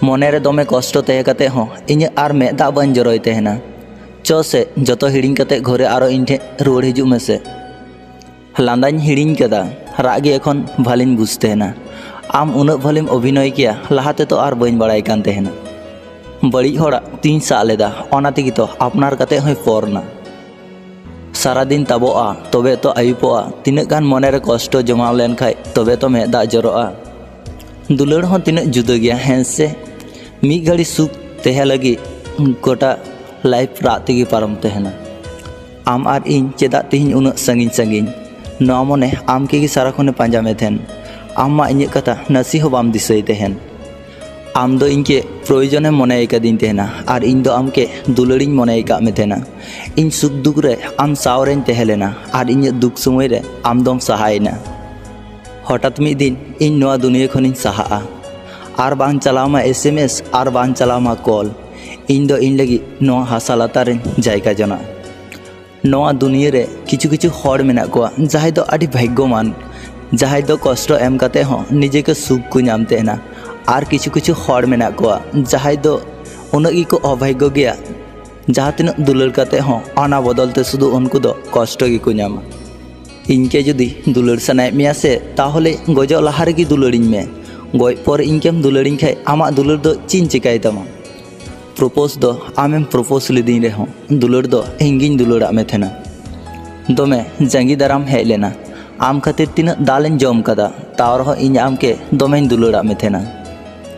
मनेरे दमे कष्ट तहे काते हों इᱧ आर मेद दाग बाñ जरोय तहेना चो से जतो हिड़िñ काते घरे आरो इñ ठे रुवाड़ हिजुग मेसे लांदाñ हिड़िñ कदा राग गे एखन भालिñ बुझ तहेना आम उनक भालिम अभिनय किया लाहाते तो आर बाñ बाड़ाय कान तहेना बड़िज हड़ा तीन साग लेदा ओना तेगे तो आपनार काते होय परना सारा दिन ताबोआ तबे तो आयुपोआ तिनाक गान मनेरे कष्ट जमा लेन खाय तबे तो मेद दाग जरोआ दुलाड़ हों तिनाक जुदा गया हें से मिद घड़ी सुख तहे लगी गोटा लाइफ राग तेगे पारम तहेना आम आर इñ चेदा तेहिñ उनक संगिñ संगिñ नोआ मने आम के सारा खने पांजा में थेन आम मा इᱧ कथा नासी हो बाम दिसई तहेन आम दो इñ के प्रयोजने मने कदिñ तहेना आर इñ दो आम के दुलाड़िñ मने का में थेना इñ सुख दुख रे आम सावरेñ तहे लेना आर इñ दुख समय रे आम दोम सहायना हठात मिद दिन इñ नोआ दुनिया खनिñ सहाआ आर बांग चलामा SMS आर बांग चलामा कॉल इñ दो इñ लगी नोआ हासा लातारेñ जायगा जना नोआ दुनिया रे किछु किछु हड़ मेना कोआ जहाय दो आदि भाग्यमान जहाय दो कष्ट एम काते हों निजे के सुख को नाम तहेना आर किछु किछु हड़ मेना कोआ जहाय दो उनक गी को अभाग्य गया जहाँ तिना दुलाड़ काते हों अना बदलते शुधु उनको दो कष्ट गी को नामा इनके जुदी दुलाड़ सानाय मेया से ताहले गजो लाहा रेगी दुलाड़िñ में गज पर इनकेम दुलाड़िñ खाय आमा दुलाड़ दो चीन चिकाय तामा प्रपोज दो आमेम प्रपोज लेदिñ रेहों दुलाड़ दो इंगिñ दुलाड़ा में थेना दमे जांगी दाराम हेज लेना आम खातिर तिना दालेñ जम कदा ताव रहो इñ आम के दमेñ दुलाड़ा में थेना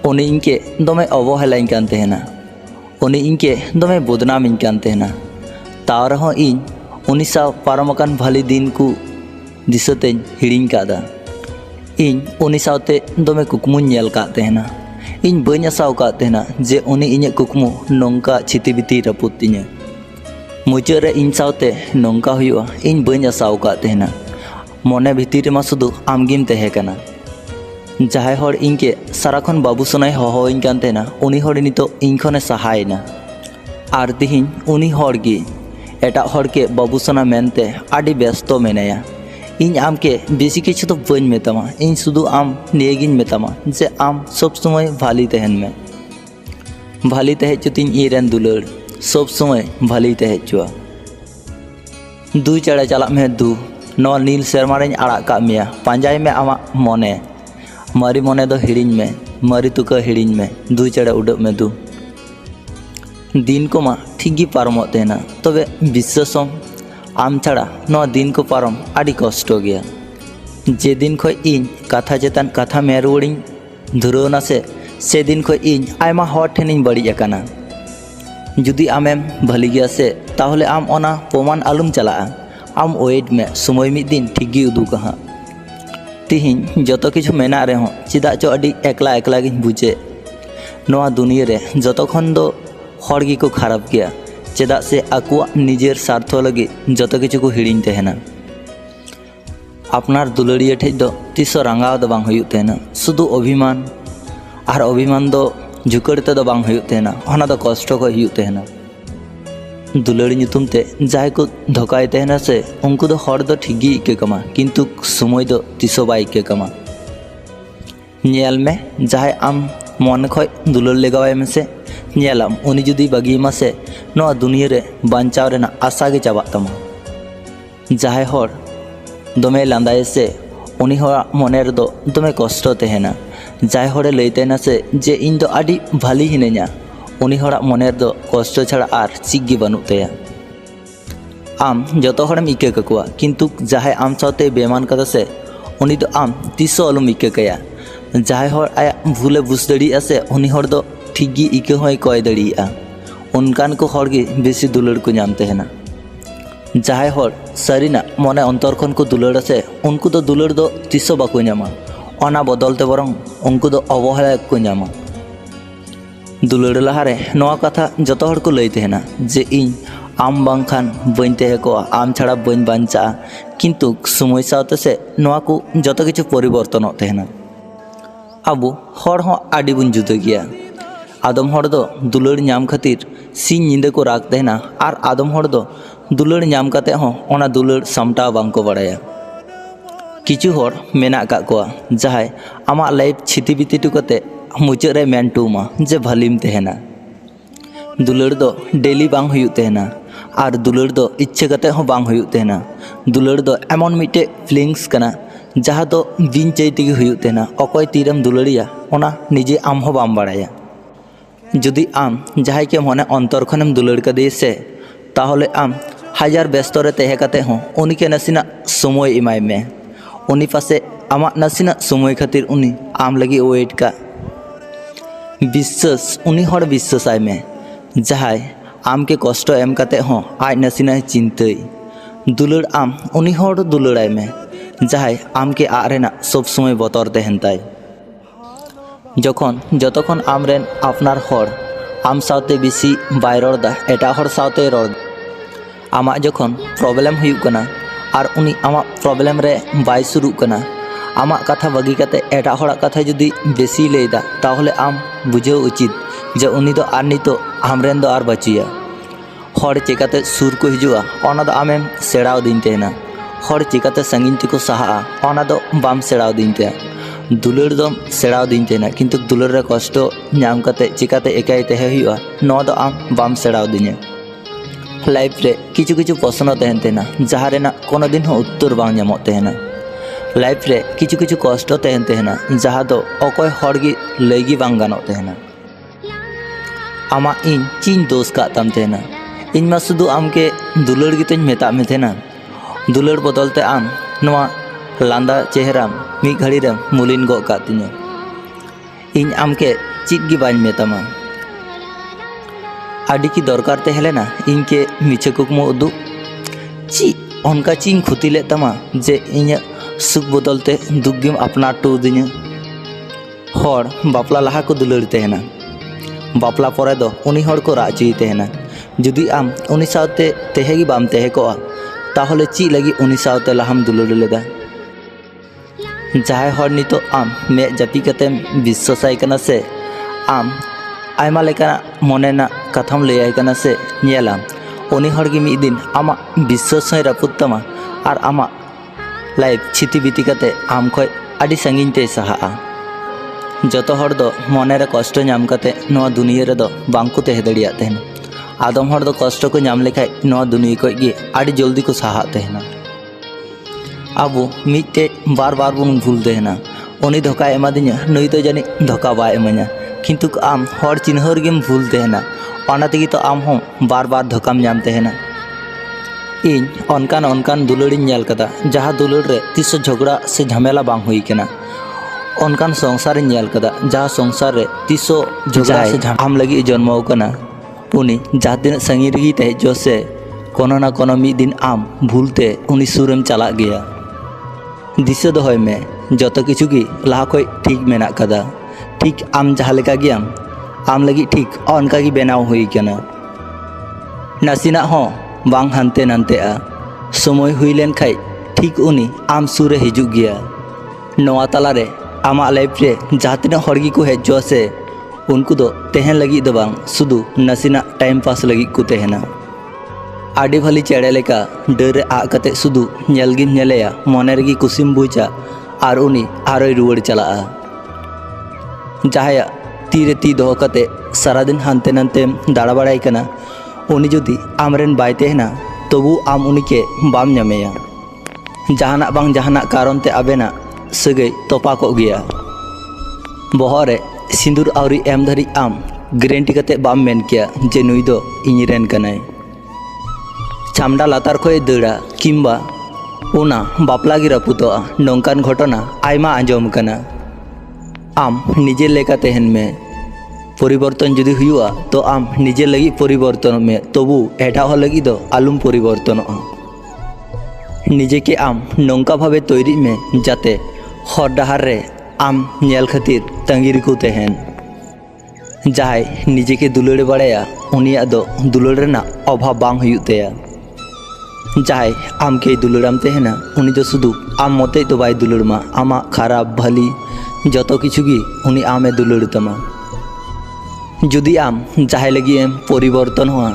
उनी इनके दमे अवहेलाñ कान तहेना उनी इनके दमे बदनामिñ कान तहेना ताव रहो इñ उनी साव पारमकान भाली दिन को दिसतेñ हिड़िñ कादा इñ उनी सावते दमे कुकमुñ नेल का तहेना इñ बाñ आसाव का तहेना जे उनी इᱧ कुकमु नोंका छितिबिति रापुद तिñा मुचाद रे इñ सावते नोंका हुयुआ इñ बाñ आसाव का तहेना मने भितिर मा शुधु आमगिम तहे काना जहाय हड़ इñ के साराखन बाबू सोनाय हहोइñ कान तहेना उनी हड़ नितो इñ खने सहायना आर तिहिñ उनी हड़ गी एटा हड़ के बाबू सोना मेनते आदि व्यस्त मेनाया इñ आम के बेसी किछु तो बाñ मेतामा इñ शुधु आम नियेगिñ मेतामा जे आम सब समय भाली तहेन में भाली तहे चुतिñ इरेन दुलाड़ सब समय भाली तहे चुआ दू चढ़े चला में दू नौ नील सेरमारेñ आड़ा का मेया पांजाय में आमा मने मारी मने दो हिड़िñ में मारी तुका हिड़िñ में दू चढ़े उड़ब में दू दिन को मा ठीक गी पारमोग तहेना तबे विश्वासम आम छाड़ा नौ दिन को पारम आदि कष्ट गया जे दिन खो इñ कथा चेतान कथा में रुवाड़िñ धुरावना से दिन खो इñ आयमा हड़ ठेनिñ बाड़िज आकाना जुदी आमेम भाली गया से ताहले आम ओना प्रमाण आलुम चला आम वेट में समय मिद दिन ठीक गी उदुगा हाँ तिहिñ जतो किछु मेना रेहों चेदा चो आदि एकला एकला गिñ बुझे नोआ दुनिया रे जतो खन दो हड़ गी को खराब गया चेदा से आकुआ निजेर स्वार्थ लगी जतो किछु को हिड़िñ तहेना आपनार दुलाड़िया ठेज दो तीसो रांगाव दो बांग हुयुग तहेना शुधु अभिमान आर अभिमान दो झुकड़ते दो बांग हुयुग तहेना ओना दो कष्ट को हुयुग तहेना दुलाड़ी ᱧᱩᱛᱩᱢ ते जहाय को धोकाय तहेना से उनको दो हड़ दो ठीक गी इके कमा किंतु समय दो तीसो बाय इके कमा नेल में जहाय आम मन खय दुलाड़ लेगावाय मेसे नेलाम उनी जुदी बागिमा से नोआ दुनिया रे बांचाव रेना आशा गे चाबाग तामा जहाय हड़ दमे लांदाय से उनी हड़ा मने रे दो दमे कष्ट तहेना जहाय हड़े लई तहेना से जे इñ दो आदि भाली हिनेñा उनी हड़ा मने रे दो कष्ट छाड़ा आर चिक गे बानुग तया आम जतो हड़ेम इके काकुआ किंतु जहाय आम सावते बेमान कदा से उनी दो आम तीसो आलुम इके कया जहाय हड़ आया भूले बुझ दाड़िया से उनी हड़ दो ठीक गी इके होय कय दाड़िया उनकान को हड़ गे बेसी दुलाड़ को नाम तहेना जहाय हड़ सारिना मने अंतर खन को दुलाड़ा से उनको दो दुलाड़ दो तीसो बाको नामा ओना बदलते बरং उनको दो अवहेला को नामा दुलाड़ लाहारे नोआ कथा जतो हड़ को लई तहेना जे इñ आम बांखान बाñ तहे को आम छाड़ा बाñ बांचा किंतु समय सावते से नोआ को जतो किछु परिवर्तनोग तहेना आबो हड़ हों आदि बुन जुदा गया आदम हड़ दो दुलाड़ नाम खातिर सिñ निंदा को राग तहेना आर आदम हड़ दो दुलाड़ नाम काते हों ओना दुलाड़ सामटाव बांको बाड़ाया किछु हर मेना का कोआ जहाय आमा लाइफ छिति बिति टुकते मुचाद रे मेन टुमा जे भालिम तेहना दुलड़ दो डेली बांग हुयु तेहना और दुलड़ दो इच्छा कते हो बांग हुयु तेहना दुलड़ दो एमन मिटे फीलिंग्स कना जहाँ दो बिन चाय तेगे हुयु तेहना अकय तीरम दुलड़िया ओना निजे आम हो बाम बाड़ाया जुदी आम जहाय के मने अंतर खनेम दुलड़ कदे से ताहले आम हजार व्यस्त रे तेहे कते हो उनी के नसीना समय इमाय में उनी पासे आमा नसीना समय खातिर उनी आम लगी वेट का विश्वास उनी हर विश्वास आय में जहाय आम के कष्ट एम कते हो आज नसीना चिंतई दुलड़ आम उनी हर दुलड़ाय में जहाय आम के आरेना सब समय बतर तेहन ताय जखन जतखन आम रेन आपनार हर आम सावते बेसी बाय रड़दा एटा हर सावते रड़ आमा जखन प्रॉब्लम हुयु कना और उनी आमा प्रॉब्लम रे बाय शुरू कना आमा कथा बगी कते एटा हड़ा कथा जुदी बेसी लेदा ताहले आम बुझे उचित जे उनी दो आर नितो आमरेन दो आर बचिया हर चिकाते सुर को हिजुआ ओना दो आमेम सेड़ाव दिन तेना हर चिकाते संगीन तिको सहा ओना दो बाम सेड़ाव दिन ते दुलड़ दो सेड़ाव दिन तेना किंतु दुलड़ रे कष्ट नाम कते चिकाते एकाई तेहे हुआ नो दो आम बाम सेड़ाव दिने लाइफ रे किछु किछु प्रश्न तेहन तेना जहाँ रेना कोनो दिन हो उत्तर बांग नामो तेहना लाइफ रे किछु किछु कष्ट तेहन तेहना जहाँ दो अकय हड़गी लैगी बांग गानो तेहना आमा इन चीन दोष का तम तेहना इन मा सुदु आम के दुलड़ गितों मेता में तेहना दुलड़ बदलते आम नवा लांदा चेहरा मी घड़ी रे मुलिन गो का तिनो इन आम के चीज गी बाñ मेतामा आदि की दरकार तेहलेना इनके मिछे कुकमो उदु ची उनका चीन खुतिले तमा जे इन सुख बदलते दुग्गिम अपना टू दिन हर बापला लहा को दुलड़ तेहना बापला परे दो उनी हर को राची तेहना जुदी आम उनी सावते तेहेगी बाम तेहे को ताहले ची लगी उनी सावते लहाम दुलड़ लेदा जहाय हर नितो आम मे जापी कते विश्वासाय कना से आम आयमा लेकाना मनेना कथाम लैयाय कना से नेलाम उनी हरगी मिद दिन आमा विश्वास होय रापुद तमा और आमा लाइफ छिति बिति कते आम खय आदि संगीन ते सहा जतो हर दो मने रे कष्ट नाम कते नोआ दुनिया रे दो बांको तेहे दड़िया तेहना आदम हर दो कष्ट को नाम लेखाय नोआ दुनिया को गे आदि जल्दी को सहा तेहना आबो मिटे बार बार बुन भूल देना उनी धोखा एमा दिnya नई तो जानी धोखा बाय एमा냐 किंतु आम हर चिन्हर गेम भूल तेहना ओना तेगी तो आम हो बार बार धोखाम नाम तेहना इन अनकान अनकान दुलड़िन नेल कदा जहाँ दुलड़ रे तिस झगड़ा से झमेला बांग हुई केना अनकान संसार नेल कदा जहाँ संसार रे तिसो झगड़ा से आम लगी जन्म कना उनी जहाँ दिन संगी रगी ते जो से कोनो ना कोनो मिद दिन आम भूलते उनी सुरम चला गया दिशा दोहय में जतो किछु की लहा खय ठीक मेना कदा ठीक आम जहाँ लेका गियाम आम लगी ठीक अनका की बेनाव हुई केना नासिना हो बांग हानते नानतेआ समय हुई लेन खाय ठीक उनी आम सुरे हिजु गया नोआ तला रे आमा लाइफ रे जहाँ तिना हड़गी को हेजो से उनको दो तेहन लगी दो बांग सुदु नासिना टाइम पास लगी को तेहना आडी भाली चेड़े लेका डर आ कते सुदु नेलगिम नेलेया मने रेगी कुसिम बुझा और उनी आरोय रुवाड़ चला जहाया तीरे ती दो कते सारा दिन हानते नानते दाड़ा बाड़ाय कना उनी जुदी आमरेन बाय तेहना तबु आम उनी के बाम नामेया जहाना बांग जहाना कारण ते आबेना सगै तोपा को गया बहरे सिंदूर आवरी एम धरी आम ग्रेंटी कते बाम मेन किया जे नुई दो इᱧरेन कनाय चामड़ा लातार खय दड़ा किंबा उना बापला गी रापुतोआ नोंकान घटना आयमा आंजम कना आम निजे लेका तेहन में परिवर्तन जुदी हुआ तो आम निजे लगी परिवर्तन में तबु एटा हो लगी दो आलुम परिवर्तन निजे के आम नोंका भावे तैरी में जाते हर डहार रे आम नेल खातिर तंगिर को तेहन जहाय निजे के दुलड़ बाड़ाया उनिया दो दुलड़ रेना अभाव बांग हुयु तेया जहाय आम के दुलड़ाम तेहना उनी दो सुदु आम मते तो बाय दुलड़मा आमा खराब भली जतो किछु गी उनी आमे दुलड़ तमा जुदी आम जहाय लगी एम परिवर्तन हुआ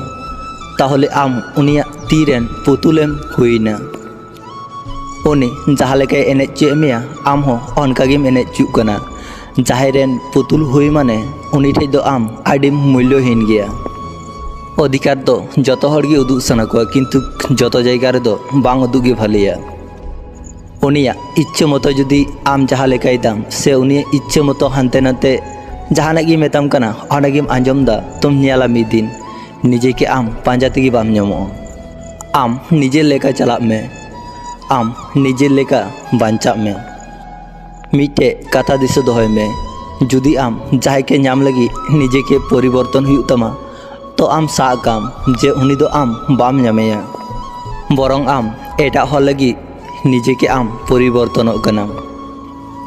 ताहले आम उनिया तीरेन पुतुलेम हुईना उनी जहाँ लेके एनेज चुए मेया आम हो अनकागेम एनेज चुक कना जहां रेन पुतुल हुई माने उनी ठेज दो आम आडी मूल्यहीन गया। अधिकार दो जतो हर गे उदुग सना को किन्तु जतो जायगा रे दो बांग उदुग गे भालिया। उनिया इच्छे मतो जुदी आम जहाँ लेकाय दाम से उनी इच्छे मतो हानते नाते जहानाक गे मेताम कना ओनागेम आंजम दा तुम ᱧᱮᱞᱟ ᱢᱤᱫ ᱫᱤᱱ निजे के आम पांजा तेगे बाम ᱧᱟᱢᱚᱜᱼᱟ। आम निजे लेका चलाग में आम निजे लेका बांचा में मिट्टे कथा दिशा दोहय में जुदी आम जहां के नाम लगी निजे के परिवर्तन हुई तमा तो आम साकाम जे उनी दो आम बाम नामेया बरंग आम एटा हर लगी निजे के आम परिवर्तन कना।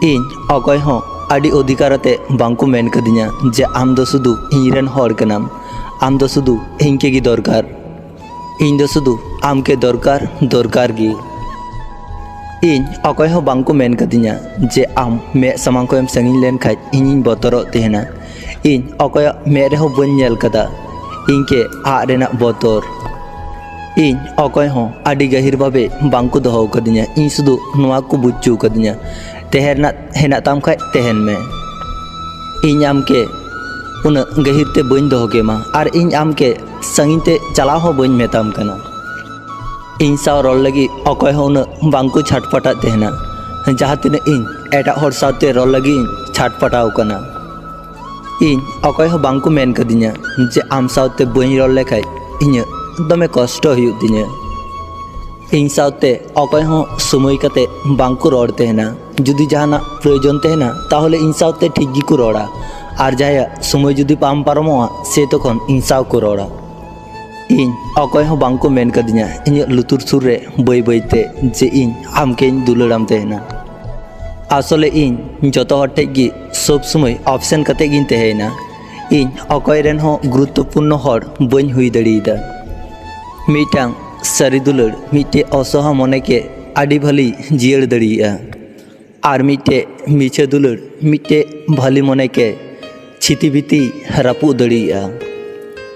इन अकय हो आडी अधिकारते बांको मेन कदिया जे आम दो सुदु इनरेन हर कनाम आम दो सुदु इनके गी दरकार इन दो सुदु आम के दरकार दरकार गी। इन अकय हो बांको मेन कदिया जे आम मे सामांग को संगिन लेन खाज इन बतरो तेहना इन अकय मे रे हो बन नेल कदा इनके आ रेना बतर इन अकय हो आडी गहिर भाबे बांको दोहो कदिया इन सुदु नोआ को बुच्चू कदिया तेहरना हेना ताम खाय तेहन में इन आम के उन गहिर ते बन दोहो के मा और इन आम के संगिन ते चला हो बन मेताम कना। इन साव रोल लगी अकय हो उन बांको छाटपटा तेहना जहाँ तीन इन एटा हर सावते रोल लगी छाटपटाव कना। इन अकय हो बांको मेन कदिया जे आम सावते बन रोल लेखाय इᱧ दमे कष्ट हुई तिᱧा। इन सावते अकय हो समय कते बांको रोड़ तेहना जुदी जहाना प्रयोजन तेहना ताहले इन सावते ठीक गी को रोड़ा और जहाया समय जुदी पाम पारमोआ से तखन इन साव को रोड़ा। इन अकय हो बांको मेन कदिया इᱧ लुतुर सुर रे बई बईते जे इन आमके दुलाराम तेहना आसले इन जतो हर ठेज गी सब समय ऑप्शन कते गिन तेहेना इन अकय रेन हो गुरुत्वपूर्ण हर बन हुई दड़ीदा। मिटांग सारी दुलड़ मिट्टे असहा मने के आडी भाली जियड़ दड़िया और मिट्टे मीछे दुलड़ मिट्टे भाली मने के छिती बीती रापू दड़िया।